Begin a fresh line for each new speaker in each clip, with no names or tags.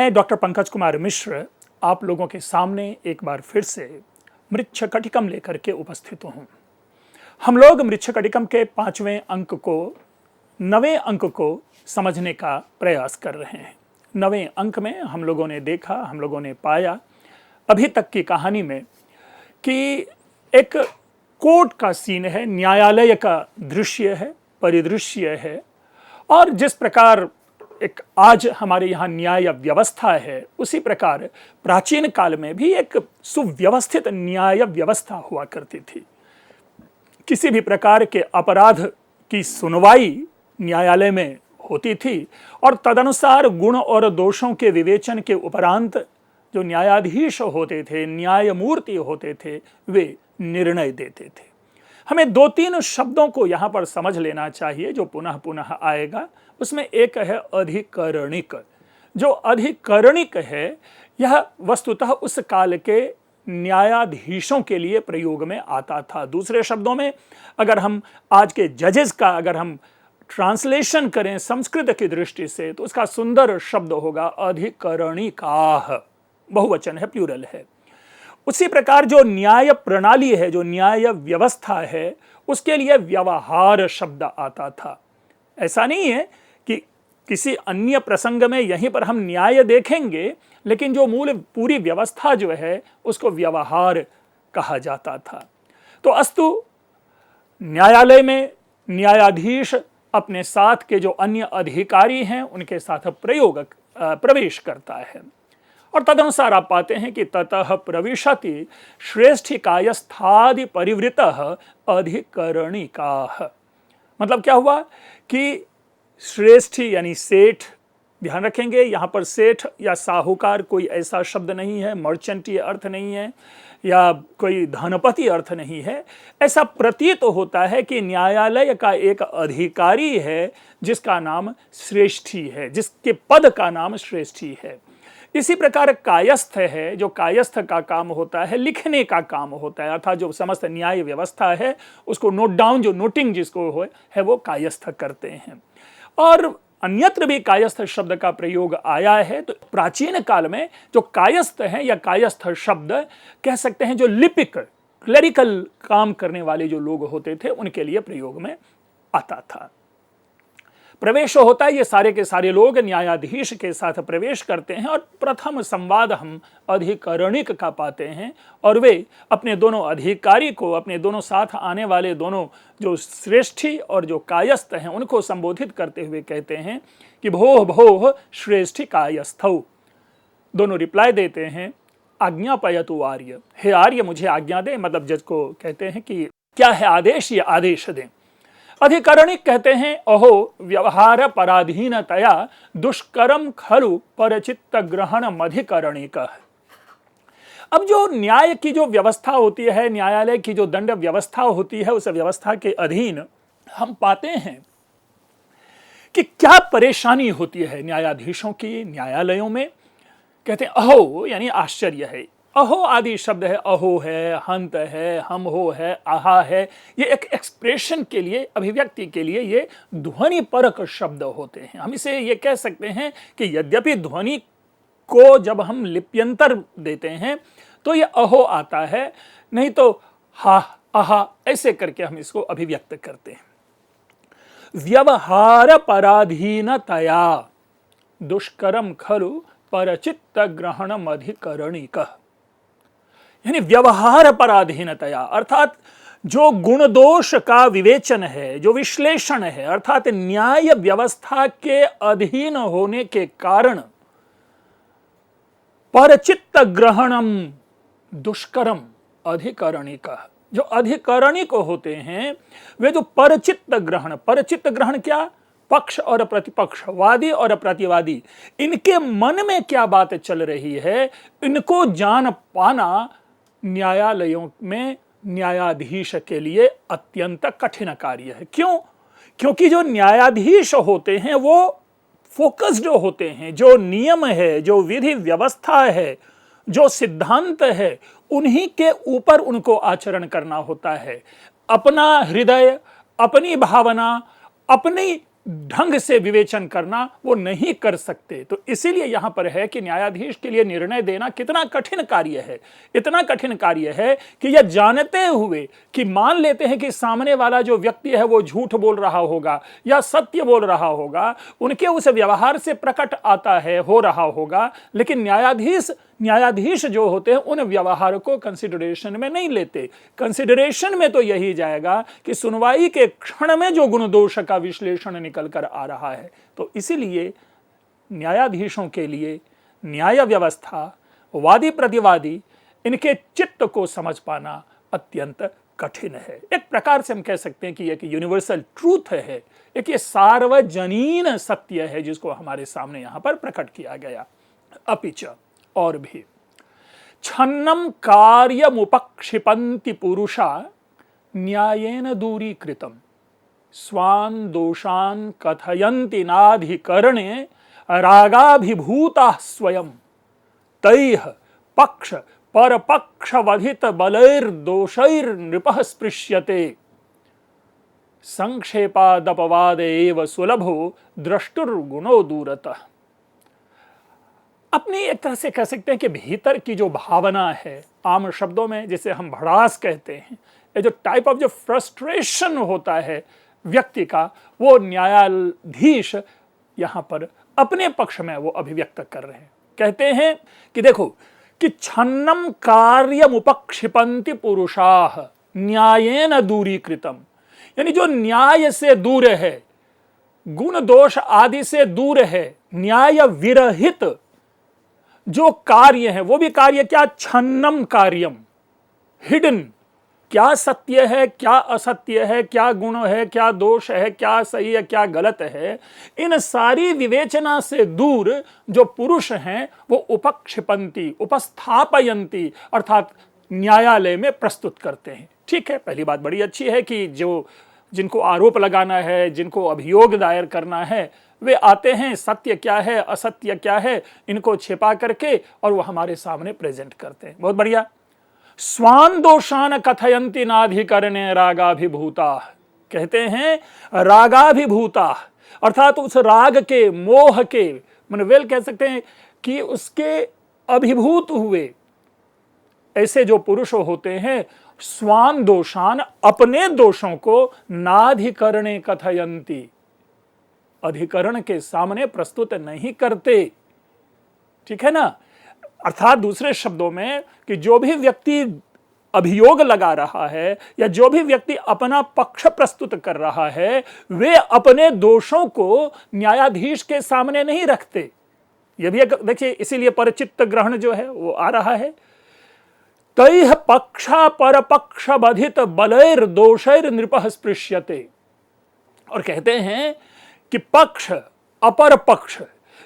मैं डॉक्टर पंकज कुमार मिश्र आप लोगों के सामने एक बार फिर से मृच्छकटिकम लेकर के उपस्थित हूँ। हम लोग मृच्छकटिकम के 5वें अंक को 9वें अंक को समझने का प्रयास कर रहे हैं। 9वें अंक में हम लोगों ने देखा, हम लोगों ने पाया अभी तक की कहानी में कि एक कोर्ट का सीन है, न्यायालय का दृश्य है, परिदृश्य है, और जिस प्रकार एक आज हमारे यहाँ न्याय व्यवस्था है, उसी प्रकार प्राचीन काल में भी एक सुव्यवस्थित न्याय व्यवस्था हुआ करती थी। किसी भी प्रकार के अपराध की सुनवाई न्यायालय में होती थी और तदनुसार गुण और दोषों के विवेचन के उपरांत जो न्यायाधीश होते थे, न्यायमूर्ति होते थे, वे निर्णय देते थे। हमें 2-3 शब्दों को यहाँ पर समझ लेना चाहिए जो पुनः पुनः आएगा। उसमें एक है अधिकरणिक। जो अधिकरणिक है यह वस्तुतः उस काल के न्यायाधीशों के लिए प्रयोग में आता था। दूसरे शब्दों में अगर हम आज के जजेस का अगर हम ट्रांसलेशन करें संस्कृत की दृष्टि से तो उसका सुंदर शब्द होगा अधिकरणिकाः, बहुवचन है, प्लूरल है। उसी प्रकार जो न्याय प्रणाली है, जो न्याय व्यवस्था है, उसके लिए व्यवहार शब्द आता था। ऐसा नहीं है कि किसी अन्य प्रसंग में यहीं पर हम न्याय देखेंगे, लेकिन जो मूल पूरी व्यवस्था जो है उसको व्यवहार कहा जाता था। तो अस्तु न्यायालय में न्यायाधीश अपने साथ के जो अन्य अधिकारी हैं उनके साथ प्रवेश करता है और तदनुसार आप पाते हैं कि ततः प्रविशति श्रेष्ठिकायस्थादि परिवृतः अधिकरणिकाः। मतलब क्या हुआ कि श्रेष्ठी यानी सेठ, ध्यान रखेंगे यहाँ पर सेठ या साहूकार कोई ऐसा शब्द नहीं है, मर्चेंट ये अर्थ नहीं है, या कोई धनपति अर्थ नहीं है। ऐसा प्रतीत होता है कि न्यायालय का एक अधिकारी है जिसका नाम श्रेष्ठी है, जिसके पद का नाम श्रेष्ठी है। इसी प्रकार कायस्थ है, जो कायस्थ का काम होता है, लिखने का काम होता है, अर्थात जो समस्त न्याय व्यवस्था है उसको नोट डाउन, जो नोटिंग जिसको है वो कायस्थ करते हैं। और अन्यत्र भी कायस्थ शब्द का प्रयोग आया है। तो प्राचीन काल में जो कायस्थ है या कायस्थ शब्द कह सकते हैं जो लिपिक, क्लेरिकल काम करने वाले जो लोग होते थे उनके लिए प्रयोग में आता था। प्रवेश होता है, ये सारे के सारे लोग न्यायाधीश के साथ प्रवेश करते हैं और प्रथम संवाद हम अधिकरणिक का पाते हैं और वे अपने दोनों अधिकारी को, अपने दोनों साथ आने वाले दोनों जो श्रेष्ठी और जो कायस्थ हैं उनको संबोधित करते हुए कहते हैं कि भोः भोः श्रेष्ठी कायस्थौ। दोनों रिप्लाई देते हैं आज्ञापयतु आर्य, हे आर्य मुझे आज्ञा दे। मतलब जज को कहते हैं कि क्या है आदेश, ये आदेश दें। अधिकरणिक कहते हैं अहो व्यवहार पराधीनतया दुष्करम खलु परचित्त ग्रहणम अधिकरणिक। अब जो न्याय की जो व्यवस्था होती है, न्यायालय की जो दंड व्यवस्था होती है, उस व्यवस्था के अधीन हम पाते हैं कि क्या परेशानी होती है न्यायाधीशों की न्यायालयों में। कहते हैं अहो यानी आश्चर्य है। अहो आदि शब्द है, अहो है, हंत है, हम हो है, आहा है, ये एक एक्सप्रेशन के लिए, अभिव्यक्ति के लिए ये ध्वनि परक शब्द होते हैं। हम इसे ये कह सकते हैं कि यद्यपि ध्वनि को जब हम लिप्यंतर देते हैं तो ये अहो आता है, नहीं तो हा आहा ऐसे करके हम इसको अभिव्यक्त करते हैं। व्यवहार पराधीनतया दुष्करम खलु परचित्त ग्रहणम अधिकरणिकः। यानी व्यवहार पराधीनतया अर्थात जो गुण दोष का विवेचन है, जो विश्लेषण है, अर्थात न्याय व्यवस्था के अधीन होने के कारण परचित्त ग्रहणम दुष्करम अधिकरणिकः। जो अधिकरणिक होते हैं वे जो परचित्त ग्रहण क्या, पक्ष और प्रतिपक्ष, वादी और प्रतिवादी, इनके मन में क्या बात चल रही है, इनको जान पाना न्यायालयों में न्यायाधीश के लिए अत्यंत कठिन कार्य है। क्यों? क्योंकि जो न्यायाधीश होते हैं वो फोकस्ड होते हैं। जो नियम है, जो विधि व्यवस्था है, जो सिद्धांत है, उन्हीं के ऊपर उनको आचरण करना होता है। अपना हृदय, अपनी भावना, अपनी ढंग से विवेचन करना वो नहीं कर सकते। तो इसीलिए यहां पर है कि न्यायाधीश के लिए निर्णय देना कितना कठिन कार्य है। इतना कठिन कार्य है कि यह जानते हुए कि मान लेते हैं कि सामने वाला जो व्यक्ति है वो झूठ बोल रहा होगा या सत्य बोल रहा होगा, उनके उस व्यवहार से प्रकट आता है, हो रहा होगा, लेकिन न्यायाधीश जो होते हैं उन व्यवहार को कंसिडरेशन में नहीं लेते। कंसिडरेशन में तो यही जाएगा कि सुनवाई के क्षण में जो गुण दोष का विश्लेषण निकल कर आ रहा है। तो इसीलिए न्यायाधीशों के लिए न्याय व्यवस्था, वादी प्रतिवादी, इनके चित्त को समझ पाना अत्यंत कठिन है। एक प्रकार से हम कह सकते हैं कि एक यूनिवर्सल ट्रूथ है, एक ये सार्वजनीन सत्य है जिसको हमारे सामने यहां पर प्रकट किया गया। अपिच और भी छन्नम कार्यमुपक्षिपन्ति पुरुषा न्यायेन दूरीकृतम स्वान दोषान कथयन्ति नाधिकरणे रागाभिभूता स्वयं तैः पक्ष परपक्षवधित बलैर्दोषैर्नृपः स्पृश्यते संक्षेपादपवाद एव सुलभो द्रष्टुर्गुणो दूरतः। अपनी एक तरह से कह सकते हैं कि भीतर की जो भावना है, आम शब्दों में जिसे हम भड़ास कहते हैं, ये जो टाइप ऑफ जो फ्रस्ट्रेशन होता है व्यक्ति का, वो न्यायाधीश यहां पर अपने पक्ष में वो अभिव्यक्त कर रहे हैं। कहते हैं कि देखो कि छन्नम कार्यमुपक्षिपन्ति पुरुषाः न्यायेन दूरीकृतम, यानी जो न्याय से दूर है, गुण दोष आदि से दूर है, न्याय विरहित जो कार्य है, वो भी कार्य क्या, छन्नम कार्यम, हिडन, क्या सत्य है, क्या असत्य है, क्या गुण है, क्या दोष है, क्या सही है, क्या गलत है, इन सारी विवेचना से दूर जो पुरुष हैं वो उपक्षिपन्ति, उपस्थापयन्ति, अर्थात न्यायालय में प्रस्तुत करते हैं। ठीक है, पहली बात बड़ी अच्छी है कि जिनको आरोप लगाना है, जिनको अभियोग दायर करना है, वे आते हैं, सत्य क्या है, असत्य क्या है, इनको छिपा करके और वो हमारे सामने प्रेजेंट करते हैं। बहुत बढ़िया। स्वान दोषान कथयन्ति नाधिकरणे रागाभिभूता, कहते हैं रागाभिभूता, अर्थात उस राग के, मोह के, वेल कह सकते हैं कि उसके अभिभूत हुए ऐसे जो पुरुष होते हैं, स्वान दोषान, अपने दोषों को नाधिकरणे कथयन्ति, अधिकरण के सामने प्रस्तुत नहीं करते। ठीक है ना, अर्थात दूसरे शब्दों में कि जो भी व्यक्ति अभियोग लगा रहा है या जो भी व्यक्ति अपना पक्ष प्रस्तुत कर रहा है, वे अपने दोषों को न्यायाधीश के सामने नहीं रखते। यह भी एक देखिए, इसीलिए परचित्त ग्रहण जो है वो आ रहा है। तैः पक्षा परपक्ष बधित बलैर दोषैर नृपः स्पृश्यते, और कहते हैं कि पक्ष अपर पक्ष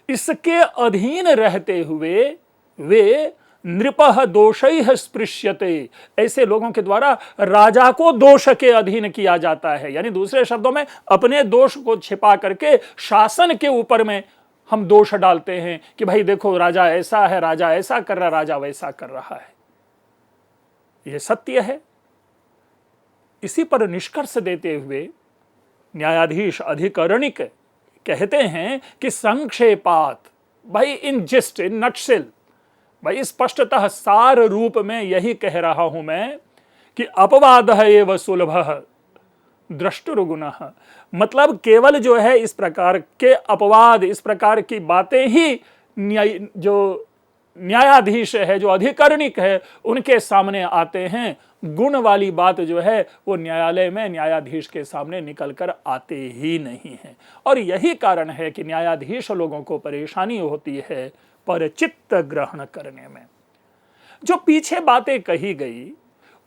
इसके अधीन रहते हुए वे नृपः दोषैः स्पृश्यते, ऐसे लोगों के द्वारा राजा को दोष के अधीन किया जाता है। यानी दूसरे शब्दों में अपने दोष को छिपा करके शासन के ऊपर में हम दोष डालते हैं कि भाई देखो राजा ऐसा है, राजा ऐसा कर रहा, राजा वैसा कर रहा है। यह सत्य है। इसी पर निष्कर्ष देते हुए न्यायाधीश अधिकरणिक कहते हैं कि संक्षेपात, भाई इन जिस्ट, इन नटसेल, भाई स्पष्टतः सार रूप में यही कह रहा हूं मैं कि अपवाद है एव सुलभः द्रष्टुर्गुणः, मतलब केवल जो है इस प्रकार के अपवाद, इस प्रकार की बातें ही जो न्यायाधीश है, जो अधिकरणिक है, उनके सामने आते हैं। गुण वाली बात जो है वो न्यायालय में न्यायाधीश के सामने निकल कर आते ही नहीं है। और यही कारण है कि न्यायाधीश लोगों को परेशानी होती है परचित्त ग्रहण करने में। जो पीछे बातें कही गई,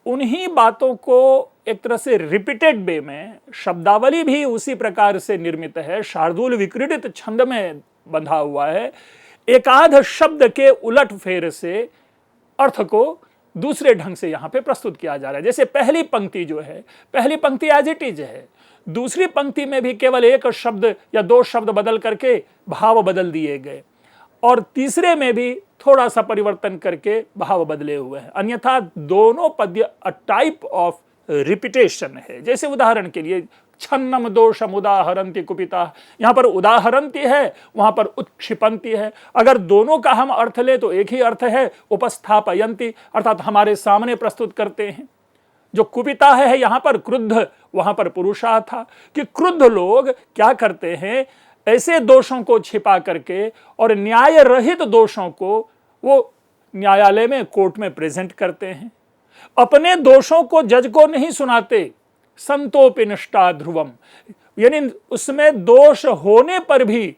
उन्हीं बातों को एक तरह से रिपीटेड वे में, शब्दावली भी उसी प्रकार से निर्मित है, शार्दूल विक्रीडित छंद में बंधा हुआ है। एकाध शब्द के उलट फेर से अर्थ को दूसरे ढंग से यहां पे प्रस्तुत किया जा रहा है। जैसे पहली पंक्ति जो है, पहली पंक्ति एज इट इज है, दूसरी पंक्ति में भी केवल एक शब्द या दो शब्द बदल करके भाव बदल दिए गए, और तीसरे में भी थोड़ा सा परिवर्तन करके भाव बदले हुए हैं। अन्यथा दोनों पद्य अ टाइप ऑफ रिपीटेशन है। जैसे उदाहरण के लिए छन्नम दोषम उदाहरन्ति कुपिता। यहां पर उदाहरन्ति है, वहां पर उत्क्षिपन्ति है। अगर दोनों का हम अर्थ ले तो एक ही अर्थ है, उपस्थापयन्ति, अर्थात हमारे सामने प्रस्तुत करते हैं। जो कुपिता है यहां पर क्रुद्ध, वहां पर पुरुषार्थ था कि क्रुद्ध लोग क्या करते हैं, ऐसे दोषों को छिपा करके और न्याय रहित दोषों को वो न्यायालय में, कोर्ट में प्रेजेंट करते हैं। अपने दोषों को जज को नहीं सुनाते, संतोपि निष्ठा ध्रुवम, यानी उसमें दोष होने पर भी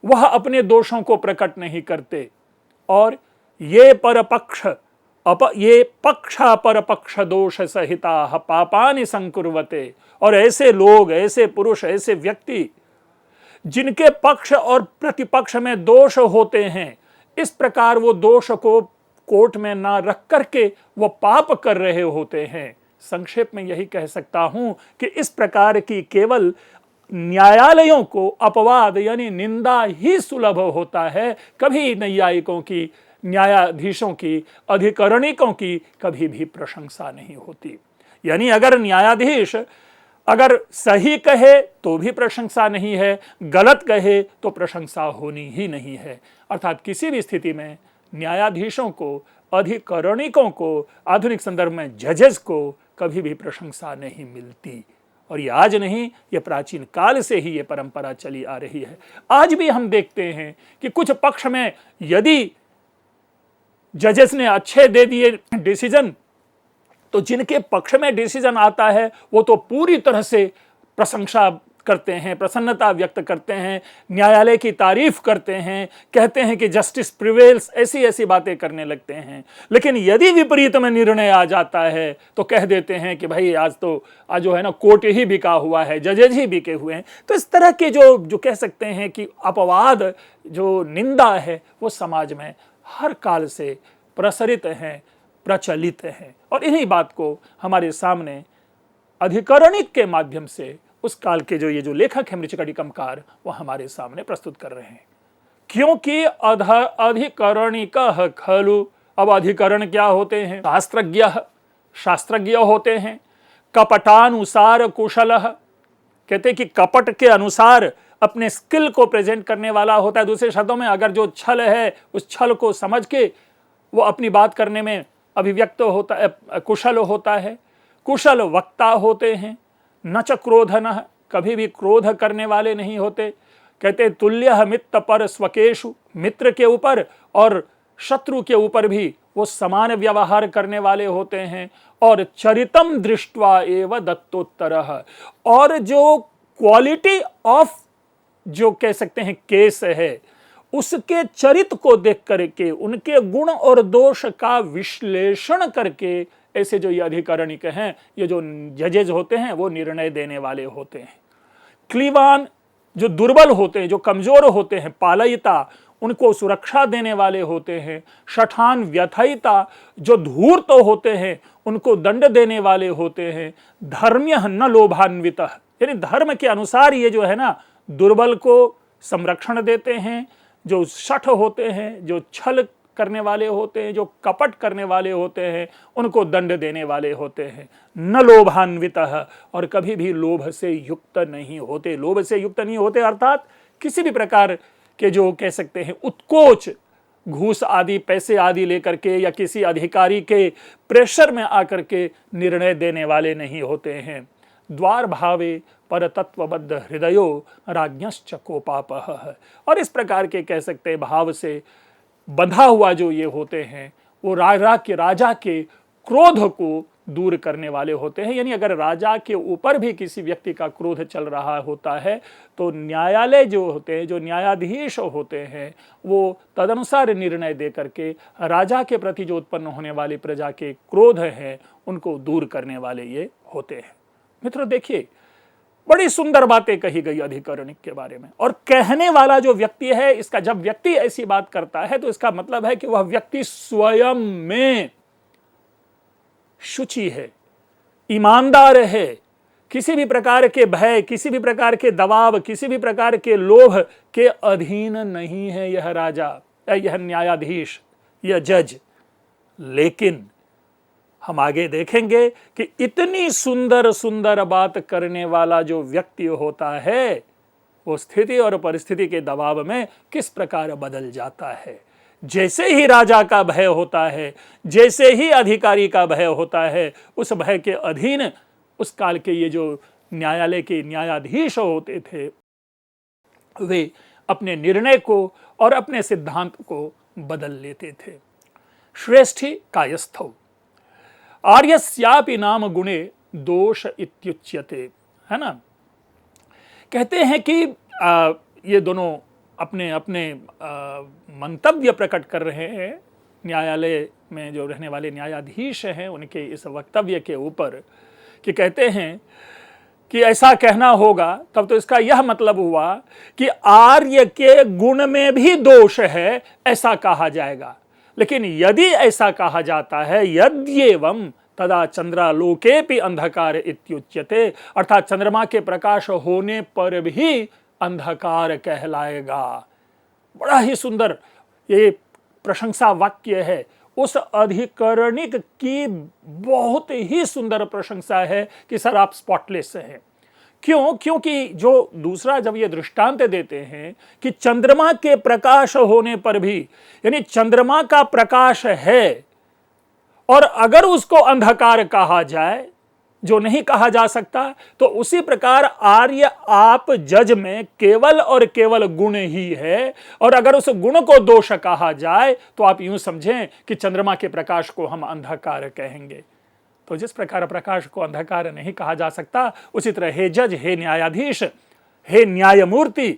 वह अपने दोषों को प्रकट नहीं करते। और ये परपक्ष ये पक्षा परपक्ष दोष सहिता पापानि संकुर्वते, और ऐसे लोग, ऐसे पुरुष, ऐसे व्यक्ति जिनके पक्ष और प्रतिपक्ष में दोष होते हैं, इस प्रकार वो दोष को कोर्ट में ना रख करके वो पाप कर रहे होते हैं। संक्षेप में यही कह सकता हूं कि इस प्रकार की केवल न्यायालयों को अपवाद यानी निंदा ही सुलभ होता है, कभी न्यायिकों की, न्यायाधीशों की, अधिकरणिकों की कभी भी प्रशंसा नहीं होती। यानी अगर न्यायाधीश अगर सही कहे तो भी प्रशंसा नहीं है, गलत कहे तो प्रशंसा होनी ही नहीं है। अर्थात किसी भी स्थिति में न्यायाधीशों को, अधिकरणिकों को, आधुनिक संदर्भ में जजेस को कभी भी प्रशंसा नहीं मिलती। और ये आज नहीं, ये प्राचीन काल से ही ये परंपरा चली आ रही है। आज भी हम देखते हैं कि कुछ पक्ष में यदि जजेस ने अच्छे दे दिए डिसीजन, तो जिनके पक्ष में डिसीजन आता है वो तो पूरी तरह से प्रशंसा करते हैं, प्रसन्नता व्यक्त करते हैं, न्यायालय की तारीफ करते हैं, कहते हैं कि जस्टिस प्रिवेल्स, ऐसी ऐसी बातें करने लगते हैं। लेकिन यदि विपरीत में निर्णय आ जाता है तो कह देते हैं कि भाई आज जो है ना, कोर्ट ही बिका हुआ है, जजेज ही बिके हुए हैं। तो इस तरह के जो कह सकते हैं कि अपवाद, जो निंदा है, वो समाज में हर काल से प्रसरित हैं, प्रचलित हैं। और इन्हीं बात को हमारे सामने अधिकरणिक के माध्यम से उस काल के जो लेखक है मृच्छकटिकमकार, वो हमारे सामने प्रस्तुत कर रहे हैं। क्योंकि अधिकरणिक खलु, अब अधिकरण क्या होते हैं? शास्त्रज्ञ होते हैं। कपटानुसार कुशल, कहते हैं कि कपट के अनुसार अपने स्किल को प्रेजेंट करने वाला होता है। दूसरे शब्दों में, अगर जो छल है उस छल को समझ के वो अपनी बात करने में अभिव्यक्त होता है, कुशल होता है। कुशल वक्ता होते हैं। न च क्रोधनः, कभी भी क्रोध करने वाले नहीं होते। कहते तुल्यः मित्र पर स्वकेषु, मित्र के ऊपर और शत्रु के ऊपर भी वो समान व्यवहार करने वाले होते हैं। और चरितम दृष्ट्वा एव दत्तोत्तरः, और जो क्वालिटी ऑफ जो कह सकते हैं केस है, उसके चरित्र को देख करके, उनके गुण और दोष का विश्लेषण करके, ऐसे जो ये अधिकरणिक हैं, ये जो जजेज होते हैं, वो निर्णय देने वाले होते हैं। क्लीवान, जो दुर्बल होते हैं, जो कमजोर होते हैं, पालयिता, उनको सुरक्षा देने वाले होते हैं। शठान व्यथयिता, जो धूर्त होते हैं, उनको दंड देने वाले होते हैं। धर्म्य न लोभान्वितः, यानी धर्म के अनुसार ये जो है ना, दुर्बल को संरक्षण देते हैं। जो शठ होते हैं, जो छल करने वाले होते हैं, जो कपट करने वाले होते हैं, उनको दंड देने वाले होते हैं। न लोभान्वितः, और कभी भी लोभ से युक्त नहीं होते। लोभ से युक्त नहीं होते अर्थात किसी भी प्रकार के जो कह सकते हैं उत्कोच, घूस आदि, पैसे आदि लेकर के या किसी अधिकारी के प्रेशर में आकर के निर्णय देने वाले नहीं होते हैं। द्वार भावे पर तत्वबद्ध हृदयो राज्ञश्च कोपापः, और इस प्रकार के कह सकते हैं भाव से बंधा हुआ जो ये होते हैं, वो राजा के क्रोध को दूर करने वाले होते हैं। यानी अगर राजा के ऊपर भी किसी व्यक्ति का क्रोध चल रहा होता है तो न्यायालय जो होते हैं, जो न्यायाधीश होते हैं, वो तदनुसार निर्णय दे करके राजा के प्रति जो उत्पन्न होने वाली प्रजा के क्रोध हैं, उनको दूर करने वाले ये होते हैं। मित्रों देखिए, बड़ी सुंदर बातें कही गई अधिकरणिक के बारे में। और कहने वाला जो व्यक्ति है, इसका जब व्यक्ति ऐसी बात करता है तो इसका मतलब है कि वह व्यक्ति स्वयं में शुचि है, ईमानदार है, किसी भी प्रकार के भय, किसी भी प्रकार के दबाव, किसी भी प्रकार के लोभ के अधीन नहीं है यह राजा, यह न्यायाधीश, यह जज। लेकिन हम आगे देखेंगे कि इतनी सुंदर सुंदर बात करने वाला जो व्यक्ति होता है वो स्थिति और परिस्थिति के दबाव में किस प्रकार बदल जाता है। जैसे ही राजा का भय होता है, जैसे ही अधिकारी का भय होता है, उस भय के अधीन उस काल के ये जो न्यायालय के न्यायाधीश होते थे वे अपने निर्णय को और अपने सिद्धांत को बदल लेते थे। श्रेष्ठी कायस्थौ आर्यस्यापि नाम गुणे दोष इत्युच्यते, है ना। कहते हैं कि ये दोनों अपने अपने मंतव्य प्रकट कर रहे हैं न्यायालय में जो रहने वाले न्यायाधीश हैं उनके इस वक्तव्य के ऊपर, कि कहते हैं कि ऐसा कहना होगा तब तो इसका यह मतलब हुआ कि आर्य के गुण में भी दोष है ऐसा कहा जाएगा। लेकिन यदि ऐसा कहा जाता है यद्येवं तदा चंद्रालोकेपि अंधकार इत्युच्यते, अर्थात चंद्रमा के प्रकाश होने पर भी अंधकार कहलाएगा। बड़ा ही सुंदर ये प्रशंसा वाक्य है। उस अधिकरणिक की बहुत ही सुंदर प्रशंसा है कि सर आप स्पॉटलेस हैं। क्यों? क्योंकि जो दूसरा जब ये दृष्टांत देते हैं कि चंद्रमा के प्रकाश होने पर भी, यानी चंद्रमा का प्रकाश है और अगर उसको अंधकार कहा जाए जो नहीं कहा जा सकता, तो उसी प्रकार आर्य आप जज में केवल और केवल गुण ही है, और अगर उस गुण को दोष कहा जाए तो आप यूं समझें कि चंद्रमा के प्रकाश को हम अंधकार कहेंगे। तो जिस प्रकार प्रकाश को अंधकार नहीं कहा जा सकता, उसी तरह हे जज, हे न्यायाधीश, हे न्यायमूर्ति,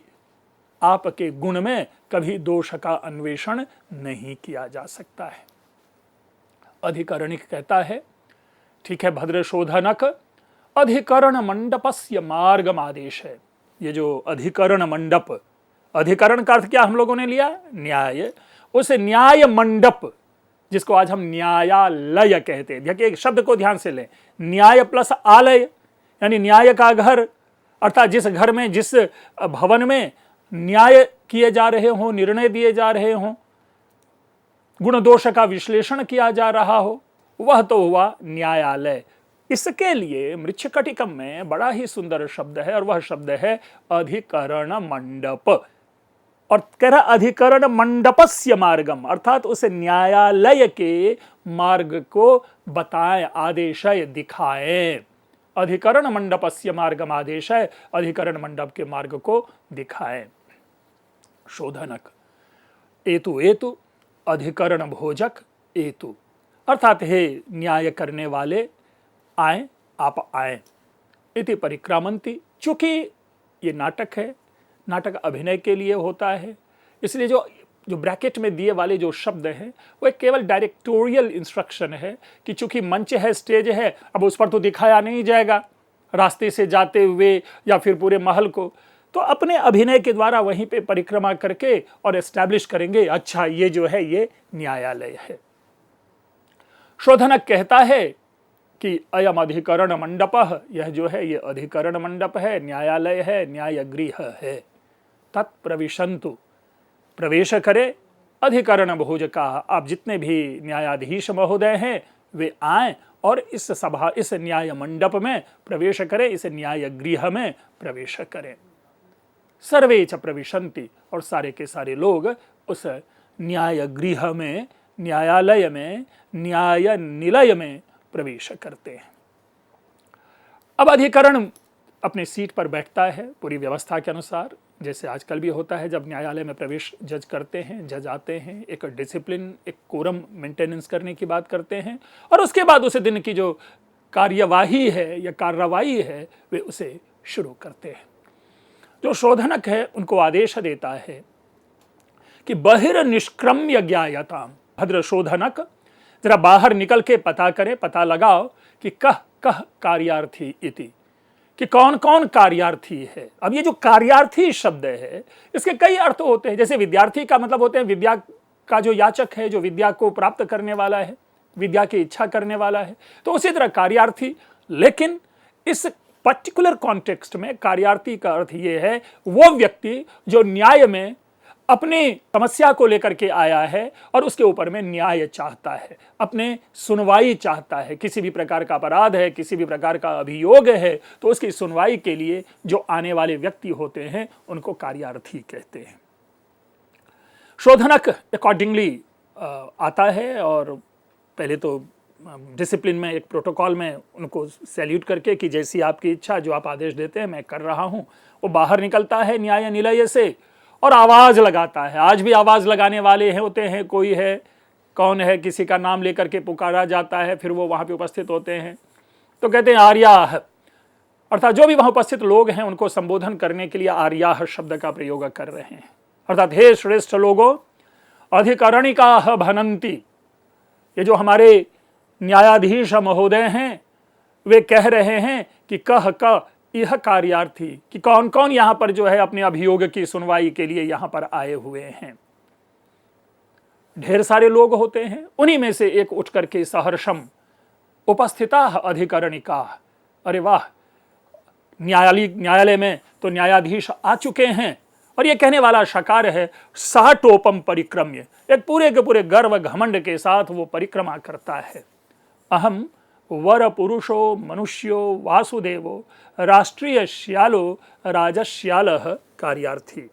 आपके गुण में कभी दोष का अन्वेषण नहीं किया जा सकता है। अधिकरणिक कहता है, ठीक है भद्रशोधनक, अधिकरण मंडपस्य मार्गम आदेश है। ये जो अधिकरण मंडप, अधिकरण का अर्थ क्या हम लोगों ने लिया? न्याय। उस न्याय मंडप जिसको आज हम न्यायालय कहते हैं, देखिए एक शब्द को ध्यान से लें, न्याय प्लस आलय, यानी न्याय का घर, अर्थात जिस घर में, जिस भवन में न्याय किए जा रहे हो, निर्णय दिए जा रहे हो, गुण दोष का विश्लेषण किया जा रहा हो, वह तो हुआ न्यायालय। इसके लिए मृच्छकटिकम में बड़ा ही सुंदर शब्द है और वह शब्द है अधिकरण मंडप। और कह रहा अधिकरण मंडपस्य मार्गम, अर्थात उस न्यायालय के मार्ग को बताएं, आदेशय दिखाएं। अधिकरण मंडपस्य मार्गम आदेशय, अधिकरण मंडप के मार्ग को दिखाएं। शोधनक एतु एतु अधिकरण भोजक एतु, अर्थात हे न्याय करने वाले आए, आप आए। इति परिक्रामंती, चूंकि ये नाटक है, नाटक अभिनय के लिए होता है, इसलिए जो ब्रैकेट में दिए वाले जो शब्द हैं वो एक केवल डायरेक्टोरियल इंस्ट्रक्शन है कि चूंकि मंच है, स्टेज है, अब उस पर तो दिखाया नहीं जाएगा रास्ते से जाते हुए या फिर पूरे महल को, तो अपने अभिनय के द्वारा वहीं पे परिक्रमा करके और एस्टैब्लिश करेंगे, अच्छा ये जो है ये न्यायालय है। शोधनक कहता है कि अयम अधिकरण मंडप, यह जो है ये अधिकरण मंडप है, न्यायालय है, न्याय गृह है। तत्प्रविशंतु, प्रवेश करे, अधिकरण भोज का, आप जितने भी न्यायाधीश महोदय हैं वे आए और इस सभा, इस न्याय मंडप में प्रवेश करें, इस न्याय गृह में प्रवेश करें। सर्वे च प्रविशन्ति, और सारे के सारे लोग उस न्याय गृह में, न्यायालय में, न्याय निलय में प्रवेश करते हैं। अब अधिकरण अपने सीट पर बैठता है पूरी व्यवस्था के अनुसार, जैसे आजकल भी होता है जब न्यायालय में प्रवेश जज करते हैं, जज आते हैं, एक डिसिप्लिन, एक कोरम मेंटेनेंस करने की बात करते हैं, और उसके बाद उस दिन की जो कार्यवाही है या कार्रवाई है वे उसे शुरू करते हैं। जो शोधनक है उनको आदेश देता है कि बहिर्निष्क्रम्य ज्ञायताम, भद्र शोधनक जरा बाहर निकल के पता करे, पता लगाओ कि कह कार्यार्थी इति, कि कौन कौन कार्यार्थी है। अब ये जो कार्यार्थी शब्द है इसके कई अर्थ होते हैं। जैसे विद्यार्थी का मतलब होते हैं विद्या का जो याचक है, जो विद्या को प्राप्त करने वाला है, विद्या की इच्छा करने वाला है, तो उसी तरह कार्यार्थी। लेकिन इस पर्टिकुलर कॉन्टेक्स्ट में कार्यार्थी का अर्थ ये है वो व्यक्ति जो न्याय में अपनी समस्या को लेकर के आया है और उसके ऊपर में न्याय चाहता है, अपने सुनवाई चाहता है। किसी भी प्रकार का अपराध है, किसी भी प्रकार का अभियोग है, तो उसकी सुनवाई के लिए जो आने वाले व्यक्ति होते हैं उनको कार्यार्थी कहते हैं। शोधनक अकॉर्डिंगली आता है और पहले तो डिसिप्लिन में, एक प्रोटोकॉल में उनको सैल्यूट करके कि जैसी आपकी इच्छा, जो आप आदेश देते हैं मैं कर रहा हूं, वो बाहर निकलता है न्याय निलय से और आवाज लगाता है। आज भी आवाज लगाने वाले हैं होते हैं, कोई है, कौन है, किसी का नाम लेकर के पुकारा जाता है, फिर वो वहां पे उपस्थित होते हैं तो कहते हैं आर्याह, अर्थात जो भी वहां उपस्थित लोग हैं उनको संबोधन करने के लिए आर्याह शब्द का प्रयोग कर रहे हैं। अर्थात हे श्रेष्ठ लोगों, अधिकरणिकाः भनन्ति, ये जो हमारे न्यायाधीश महोदय हैं वे कह रहे हैं कि कह क यह कार्यार्थी, कि कौन कौन यहां पर जो है अपने अभियोग की सुनवाई के लिए यहां पर आए हुए हैं। ढेर सारे लोग होते हैं, उन्हीं में से एक उठ करके सहर्षम उपस्थिता अधिकरणिका, अरे वाह, न्यायालय में तो न्यायाधीश आ चुके हैं। और ये कहने वाला शकार है साटोपम परिक्रम्य, एक पूरे के पूरे गर्व घमंड के साथ वो परिक्रमा करता है। अहम वर पुरुषो मनुष्यो वासुदेवो राष्ट्रीय श्यालो राजश्यालः कार्यार्थी।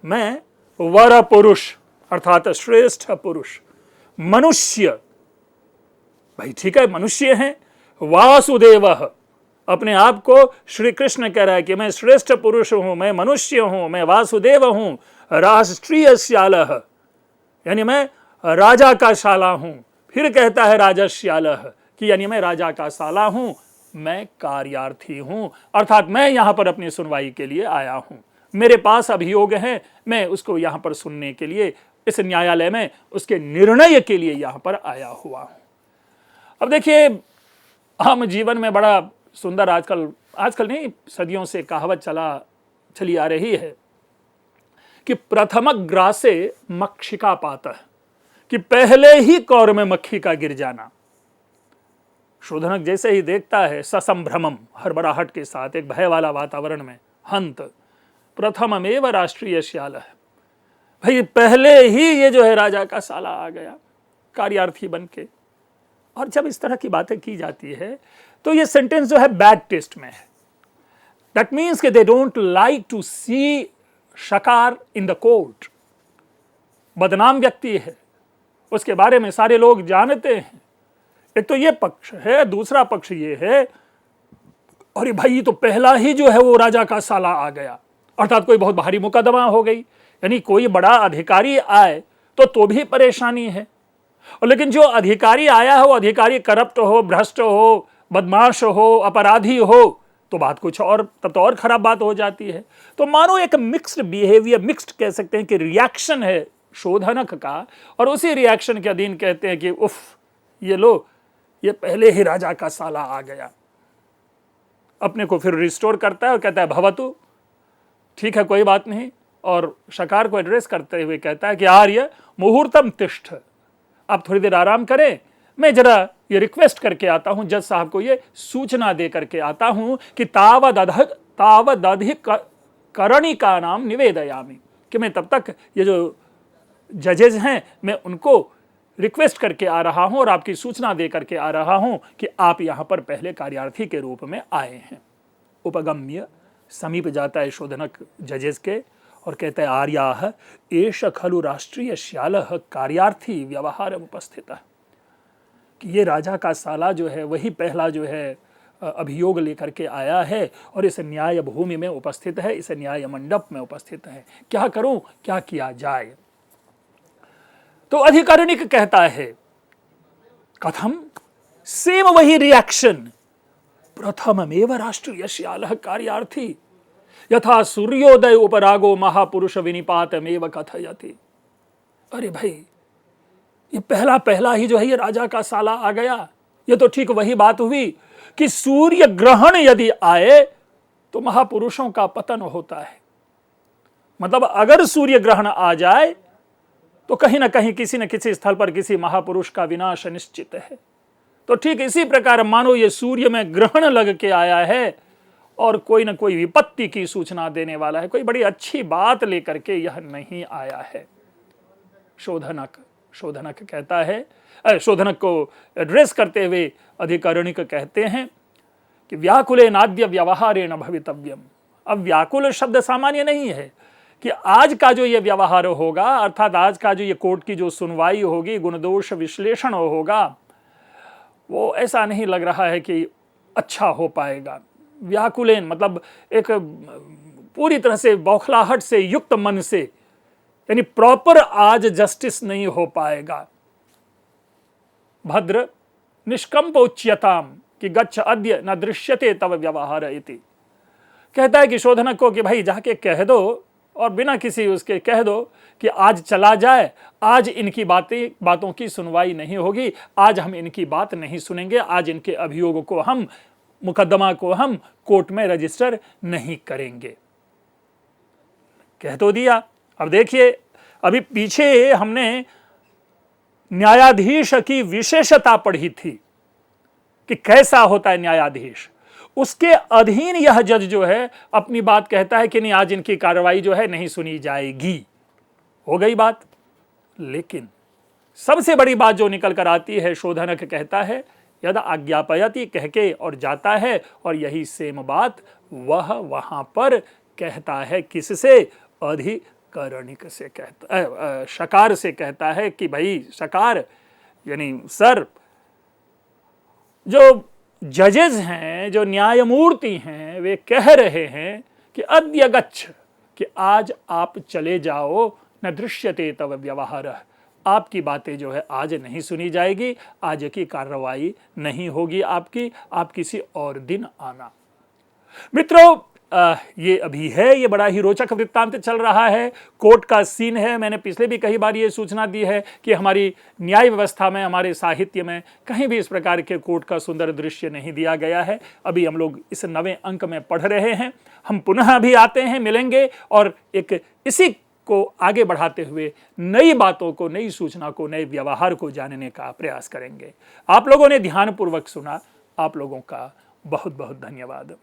मैं वर पुरुष अर्थात श्रेष्ठ पुरुष, मनुष्य, भाई ठीक है मनुष्य हैं, वासुदेव, अपने आप को श्री कृष्ण कह रहा है कि मैं श्रेष्ठ पुरुष हूं, मैं मनुष्य हूं, मैं वासुदेव हूं, राष्ट्रीय श्यालः यानी मैं राजा का शाला हूं। फिर कहता है राजश्यालः कि यानी मैं राजा का साला हूं, मैं कार्यार्थी हूं, अर्थात मैं यहां पर अपनी सुनवाई के लिए आया हूं। मेरे पास अभियोग है, मैं उसको यहां पर सुनने के लिए, इस न्यायालय में उसके निर्णय के लिए यहां पर आया हुआ हूं। अब देखिए, हम जीवन में बड़ा सुंदर आजकल नहीं, सदियों से कहावत चली आ रही है कि प्रथम ग्रासे मक्षिका पातः, कि पहले ही कौर में मक्खी का गिर जाना। शोधनक जैसे ही देखता है ससंभ्रमम, हड़बड़ाहट के साथ, एक भय वाला वातावरण में, हंत प्रथममेव राष्ट्रीय श्यालः, भाई पहले ही ये जो है राजा का साला आ गया कार्यार्थी बन के। और जब इस तरह की बातें की जाती है तो ये सेंटेंस जो है बैड टेस्ट में है। दैट मीन्स कि दे डोंट लाइक टू सी शकार इन द कोर्ट। बदनाम व्यक्ति है, उसके बारे में सारे लोग जानते हैं। एक तो ये पक्ष है, दूसरा पक्ष ये है, और भाई ये तो पहला ही जो है वो राजा का साला आ गया, अर्थात कोई बहुत भारी मुकदमा हो गई, यानी कोई बड़ा अधिकारी आए तो भी परेशानी है। और लेकिन जो अधिकारी आया हो, अधिकारी करप्ट हो, भ्रष्ट हो, बदमाश हो, अपराधी हो, तो बात कुछ और, तब तो और खराब बात हो जाती है। तो मानो एक मिक्स्ड बिहेवियर, मिक्स्ड कह सकते हैं कि रिएक्शन है शोधनक का, और उसी रिएक्शन के अधीन कहते हैं कि उफ, ये लो, ये पहले ही राजा का साला आ गया। अपने को फिर रिस्टोर करता है और कहता है भवतु, ठीक है कोई बात नहीं, और शकार को एड्रेस करते हुए कहता है कि आर्य मुहूर्तम तिष्ठ, आप थोड़ी देर आराम करें, मैं जरा ये रिक्वेस्ट करके आता हूं, जज साहब को ये सूचना दे करके आता हूं कि तावदधिक करणी का नाम निवेदयामी, कि मैं तब तक ये जो जजेज हैं मैं उनको रिक्वेस्ट करके आ रहा हूं और आपकी सूचना दे करके आ रहा हूं कि आप यहां पर पहले कार्यार्थी के रूप में आए हैं। उपगम्य समीप जाता है शोधनक जजेस के और कहता है आर्याः एष खलु राष्ट्रीय श्यालः कार्यार्थी व्यवहार उपस्थितः, कि ये राजा का साला जो है वही पहला जो है अभियोग लेकर के आया है और इस न्याय भूमि में उपस्थित है, इस न्याय मंडप में उपस्थित है। क्या करूं, क्या किया जाए? तो अधिकारिणिक कहता है कथम, सेम वही रिएक्शन, प्रथममेव राष्ट्रीय श्यालः कार्यार्थी यथा सूर्योदय उपरागो महापुरुष विनिपातमेव कथयति। अरे भाई, ये पहला ही जो है ये राजा का साला आ गया। ये तो ठीक वही बात हुई कि सूर्य ग्रहण यदि आए तो महापुरुषों का पतन होता है। मतलब अगर सूर्य ग्रहण आ जाए तो कहीं ना कहीं किसी न किसी स्थल पर किसी महापुरुष का विनाश निश्चित है। तो ठीक इसी प्रकार मानो ये सूर्य में ग्रहण लग के आया है और कोई ना कोई विपत्ति की सूचना देने वाला है, कोई बड़ी अच्छी बात लेकर के यह नहीं आया है। शोधनक कहता है, शोधनक को एड्रेस करते हुए अधिकरणिक कहते हैं कि व्याकुले नाद्य व्यवहारेण भवितव्यम। अब व्याकुल शब्द सामान्य नहीं है कि आज का जो ये व्यवहार होगा, अर्थात आज का जो ये कोर्ट की जो सुनवाई होगी, गुणदोष विश्लेषण होगा, वो ऐसा नहीं लग रहा है कि अच्छा हो पाएगा। व्याकुलेन मतलब एक पूरी तरह से बौखलाहट से युक्त मन से, यानी प्रॉपर आज जस्टिस नहीं हो पाएगा। भद्र निष्कंपोच्यताम कि गच्छ अद्य न दृश्यते तव व्यवहार इति। कहता है कि शोधनक को कि भाई जाके कह दो, और बिना किसी उसके कह दो कि आज चला जाए, आज इनकी बातों की सुनवाई नहीं होगी, आज हम इनकी बात नहीं सुनेंगे, आज इनके अभियोग को हम, मुकदमा को हम कोर्ट में रजिस्टर नहीं करेंगे। कह तो दिया। अब देखिए, अभी पीछे हमने न्यायाधीश की विशेषता पढ़ी थी कि कैसा होता है न्यायाधीश। उसके अधीन यह जज जो है अपनी बात कहता है कि नहीं, आज इनकी कार्रवाई जो है नहीं सुनी जाएगी। हो गई बात। लेकिन सबसे बड़ी बात जो निकल कर आती है, शोधनक कहता है यद आज्ञापयति कह के और जाता है, और यही सेम बात वह वहां पर कहता है। किससे? अधिकरणिक से कहता, शकार से कहता है कि भाई शकार यानी सर, जो जजेस हैं, जो न्यायमूर्ति हैं, वे कह रहे हैं कि अद्य गच्छ, कि आज आप चले जाओ, न दृश्यते तव व्यवहार, आपकी बातें जो है आज नहीं सुनी जाएगी, आज की कार्रवाई नहीं होगी आपकी, आप किसी और दिन आना। मित्रों, ये अभी है, ये बड़ा ही रोचक वृत्तांत चल रहा है, कोर्ट का सीन है। मैंने पिछले भी कई बार ये सूचना दी है कि हमारी न्याय व्यवस्था में, हमारे साहित्य में कहीं भी इस प्रकार के कोर्ट का सुंदर दृश्य नहीं दिया गया है। अभी हम लोग इस 9वें अंक में पढ़ रहे हैं। हम पुनः भी आते हैं, मिलेंगे, और एक इसी को आगे बढ़ाते हुए नई बातों को, नई सूचना को, नए व्यवहार को जानने का प्रयास करेंगे। आप लोगों ने ध्यानपूर्वक सुना, आप लोगों का बहुत बहुत धन्यवाद।